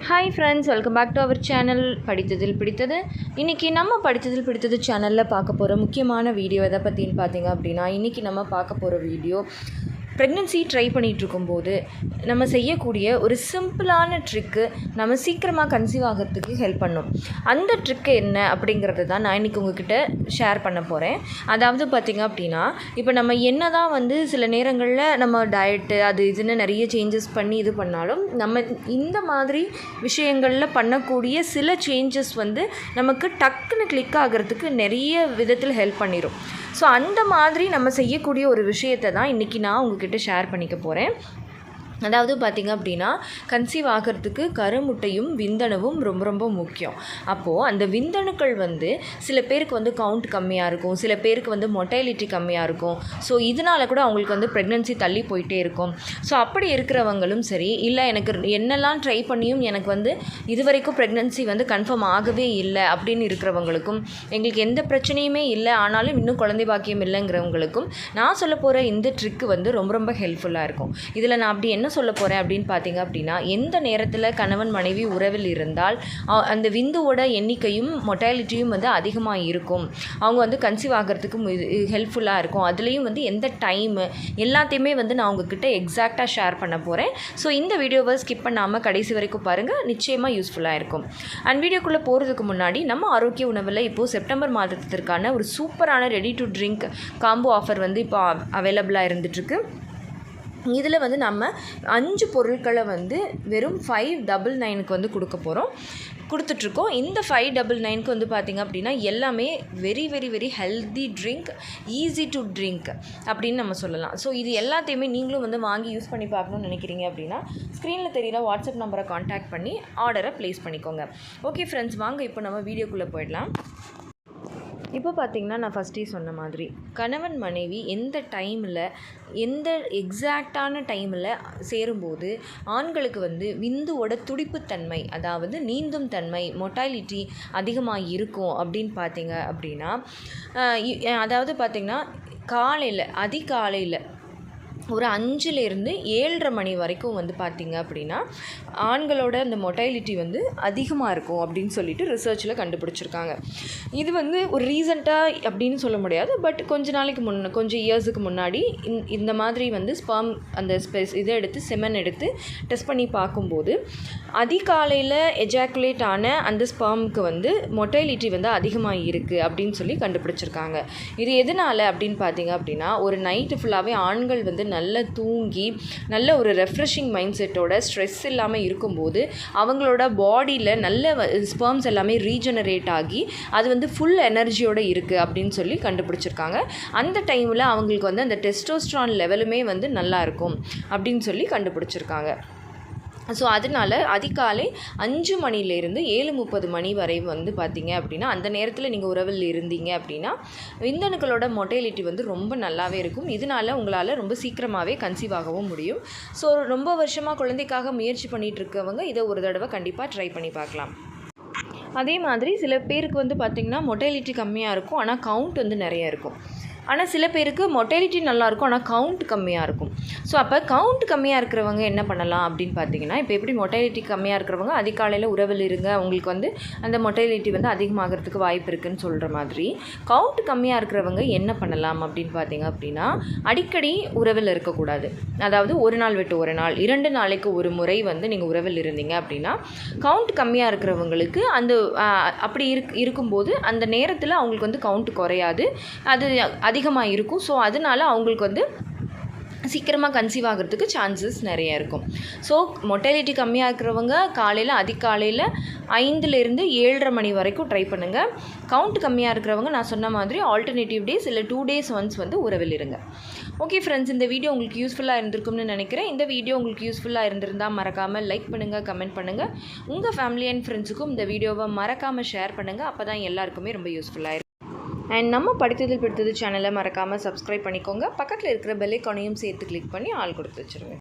Hi friends, welcome back to our channel படித்ததில் பிடித்தது. இன்றைக்கி நம்ம படித்ததில் பிடித்தது சேனலில் பார்க்க போகிற முக்கியமான வீடியோ எதை பற்றின்னு பார்த்தீங்க அப்படின்னா, இன்றைக்கி நம்ம பார்க்க போகிற வீடியோ ப்ரெக்னென்சி ட்ரை பண்ணிகிட்ருக்கும்போது நம்ம செய்யக்கூடிய ஒரு சிம்பிளான ட்ரிக்கு நம்ம சீக்கிரமாக கன்சீவ் ஆகிறதுக்கு ஹெல்ப் பண்ணும். அந்த ட்ரிக்கு என்ன அப்படிங்கிறது தான் நான் இன்றைக்கி உங்ககிட்ட ஷேர் பண்ண போகிறேன். அதாவது பார்த்திங்க அப்படின்னா, இப்போ நம்ம என்ன தான் சில நேரங்களில் நம்ம டயட்டு அது இதுன்னு நிறைய சேஞ்சஸ் பண்ணி இது பண்ணாலும், நம்ம இந்த மாதிரி விஷயங்களில் பண்ணக்கூடிய சில சேஞ்சஸ் நமக்கு டக்குன்னு கிளிக் ஆகிறதுக்கு நிறைய விதத்தில் ஹெல்ப் பண்ணிடும். ஸோ அந்த மாதிரி நம்ம செய்யக்கூடிய ஒரு விஷயத்தை தான் இன்றைக்கி நான் உங்ககிட்ட ஷேர் பண்ணிக்க போகிறேன். அதாவது பார்த்திங்க அப்படின்னா, கன்சீவ் ஆகிறதுக்கு கருமுட்டையும் விந்தணுவும் ரொம்ப ரொம்ப முக்கியம். அப்போது அந்த விந்தணுக்கள் சில பேருக்கு கவுண்ட் கம்மியாக இருக்கும், சில பேருக்கு மொட்டைலிட்டி கம்மியாக இருக்கும். ஸோ இதனால் கூட அவங்களுக்கு ப்ரெக்னென்சி தள்ளி போயிட்டே இருக்கும். ஸோ அப்படி இருக்கிறவங்களும் சரி, இல்லை எனக்கு என்னெல்லாம் ட்ரை பண்ணியும் எனக்கு இது வரைக்கும் ப்ரெக்னென்சி கன்ஃபார்ம் ஆகவே இல்லை அப்படின்னு இருக்கிறவங்களுக்கும், எங்களுக்கு எந்த பிரச்சனையுமே இல்லை ஆனாலும் இன்னும் குழந்தை பாக்கியம் இல்லைங்கிறவங்களுக்கும் நான் சொல்ல போகிற இந்த ட்ரிக்கு ரொம்ப ரொம்ப ஹெல்ப்ஃபுல்லாக இருக்கும். இதில் நான் அப்படி என்ன சொல்ல போகிறேன் அப்படின்னு பார்த்தீங்க அப்படின்னா, எந்த நேரத்தில் கணவன் மனைவி உறவில் இருந்தால் அந்த விந்துவோட எண்ணிக்கையும் மொட்டாலிட்டியும் அதிகமாக இருக்கும், அவங்க கன்சீவ் ஆகிறதுக்கு ஹெல்ப்ஃபுல்லாக இருக்கும். அதுலேயும் எந்த டைமு எல்லாத்தையுமே நான் உங்ககிட்ட எக்ஸாக்டாக ஷேர் பண்ண போகிறேன். ஸோ இந்த வீடியோவை ஸ்கிப் பண்ணாமல் கடைசி வரைக்கும் பாருங்கள், நிச்சயமாக யூஸ்ஃபுல்லாக இருக்கும். அண்ட் வீடியோக்குள்ளே போகிறதுக்கு முன்னாடி, நம்ம ஆரோக்கிய உணவில் இப்போது செப்டம்பர் மாதத்திற்கான ஒரு சூப்பரான ready to drink combo offer இப்போ அவைலபிளாக இருந்துகிட்ருக்கு. இதில் நம்ம 5 பொருட்களை வெறும் 599க்கு கொடுக்க போகிறோம், கொடுத்துட்ருக்கோம். இந்த 599க்கு பார்த்திங்க அப்படின்னா எல்லாமே very very very healthy drink, easy to drink அப்படின்னு நம்ம சொல்லலாம். ஸோ இது எல்லாத்தையுமே நீங்களும் வாங்கி யூஸ் பண்ணி பார்க்கணுன்னு நினைக்கிறீங்க அப்படின்னா, ஸ்க்ரீனில் தெரியுற வாட்ஸ்அப் நம்பரை காண்டாக்ட் பண்ணி ஆர்டரை ப்ளேஸ் பண்ணிக்கோங்க. ஓகே ஃப்ரெண்ட்ஸ், வாங்க இப்போ நம்ம வீடியோக்குள்ளே போயிடலாம். இப்போ பார்த்திங்கன்னா, நான் ஃபஸ்ட்டே சொன்ன மாதிரி கணவன் மனைவி எந்த டைமில் எந்த எக்ஸாக்டான டைமில் சேரும்போது ஆண்களுக்கு விந்துவோட துடிப்புத்தன்மை, அதாவது நீந்தும் தன்மை, மொட்டாலிட்டி அதிகமாக இருக்கும் அப்படின்னு பார்த்தீங்க அப்படின்னா, அதாவது பார்த்திங்கன்னா காலையில் அதிகாலையில் ஒரு 5லேருந்து 7:30 மணி வரைக்கும் பார்த்திங்க அப்படின்னா ஆண்களோட அந்த மொட்டைலிட்டி அதிகமாக இருக்கும் அப்படின்னு சொல்லிட்டு ரிசர்ச்சில் கண்டுபிடிச்சிருக்காங்க. இது ஒரு ரீசெண்டாக அப்படின்னு சொல்ல முடியாது, பட் கொஞ்சம் இயர்ஸுக்கு முன்னாடி இந்த மாதிரி ஸ்பெர்ம் அந்த இதை எடுத்து செமன் எடுத்து டெஸ்ட் பண்ணி பார்க்கும்போது அதிகாலையில் எஜாக்குலேட் ஆன அந்த ஸ்பெர்முக்கு மொட்டைலிட்டி அதிகமாக இருக்குது அப்படின்னு சொல்லி கண்டுபிடிச்சிருக்காங்க. இது எதனால் அப்படின்னு பார்த்தீங்க அப்படின்னா, ஒரு நைட்டு ஃபுல்லாகவே ஆண்கள் நல்லா தூங்கி நல்ல ஒரு ரெஃப்ரெஷிங் மைண்ட் செட்டோட ஸ்ட்ரெஸ் இல்லாமல் இருக்கும்போது அவங்களோட பாடியில் நல்ல ஸ்பெர்ம்ஸ் எல்லாமே ரீஜெனரேட் ஆகி அது ஃபுல் எனர்ஜியோடு இருக்குது அப்படின்னு சொல்லி கண்டுபிடிச்சிருக்காங்க. அந்த டைமில் அவங்களுக்கு அந்த டெஸ்டோஸ்ட்ரான் லெவலுமே நல்லா இருக்கும் அப்படின்னு சொல்லி கண்டுபிடிச்சிருக்காங்க. ஸோ அதனால் அதிகாலை 5 மணிலேருந்து 7:30 மணி வரை பார்த்திங்க அப்படின்னா, அந்த நேரத்தில் நீங்கள் உறவில் இருந்தீங்க அப்படின்னா விந்தணுக்களோட மொட்டைலிட்டி ரொம்ப நல்லாவே இருக்கும். இதனால் உங்களால் ரொம்ப சீக்கிரமாகவே கன்சீவ் ஆகவும் முடியும். ஸோ ரொம்ப வருஷமாக குழந்தைக்காக முயற்சி பண்ணிகிட்டு இருக்கவங்க இதை ஒரு தடவை கண்டிப்பாக ட்ரை பண்ணி பார்க்கலாம். அதே மாதிரி சில பேருக்கு பார்த்திங்கன்னா மொட்டைலிட்டி கம்மியாக இருக்கும், ஆனால் கவுண்ட் நிறைய இருக்கும். ஆனால் சில பேருக்கு மொட்டைலிட்டி நல்லாயிருக்கும், ஆனால் கவுண்ட் கம்மியாக இருக்கும். ஸோ அப்போ கவுண்ட் கம்மியாக இருக்கிறவங்க என்ன பண்ணலாம் அப்படின்னு பார்த்தீங்கன்னா, இப்போ எப்படி மொட்டைலிட்டி கம்மியாக இருக்கிறவங்க அதிகாலையில் உறவில் இருங்க, உங்களுக்கு அந்த மொட்டைலிட்டி அதிகமாகிறதுக்கு வாய்ப்பு இருக்குதுன்னு சொல்கிற மாதிரி, கவுண்ட் கம்மியாக இருக்கிறவங்க என்ன பண்ணலாம் அப்படின்னு பார்த்தீங்க அப்படின்னா, அடிக்கடி உறவில் இருக்கக்கூடாது. அதாவது ஒரு நாள் விட்டு ஒரு நாள், 2 நாளைக்கு ஒரு முறை நீங்கள் உறவில் இருந்தீங்க அப்படின்னா, கவுண்ட் கம்மியாக இருக்கிறவங்களுக்கு அந்த அப்படி இருக்கும்போது அந்த நேரத்தில் அவங்களுக்கு கவுண்ட் குறையாது, அது அதிகமாக இருக்கும். ஸோ அதனால் அவங்களுக்கு சீக்கிரமாக கன்சீவ் ஆகிறதுக்கு சான்சஸ் நிறைய இருக்கும். ஸோ மொட்டைலிட்டி கம்மியாக இருக்கிறவங்க அதிகாலையில் 5லேருந்து 7:30 மணி வரைக்கும் ட்ரை பண்ணுங்கள். கவுண்ட் கம்மியாக இருக்கிறவங்க நான் சொன்ன மாதிரி ஆல்டர்னேட்டிவ் டேஸ் இல்லை 2 days ஒன்ஸ் உறவில் இருங்க. ஓகே ஃப்ரெண்ட்ஸ், இந்த வீடியோ உங்களுக்கு யூஸ்ஃபுல்லாக இருந்திருக்கும்னு நினைக்கிறேன். இந்த வீடியோ உங்களுக்கு யூஸ்ஃபுல்லாக இருந்திருந்தால் மறக்காமல் லைக் பண்ணுங்கள், கமெண்ட் பண்ணுங்கள். உங்கள் ஃபேமிலி அண்ட் ஃப்ரெண்ட்ஸுக்கும் இந்த வீடியோவை மறக்காமல் ஷேர் பண்ணுங்கள். அப்போ தான் எல்லாருக்குமே ரொம்ப யூஸ்ஃபுல்லாக இருக்கும். அண்ட் நம்ம படித்ததில் பிடித்தது சேனலை மறக்காமல் சப்ஸ்கிரைப் பண்ணிக்கோங்க. பக்கத்தில் இருக்கிற பெல் ஐகானையும் சேர்த்து கிளிக் பண்ணி ஆல் கொடுத்து வச்சுருங்க.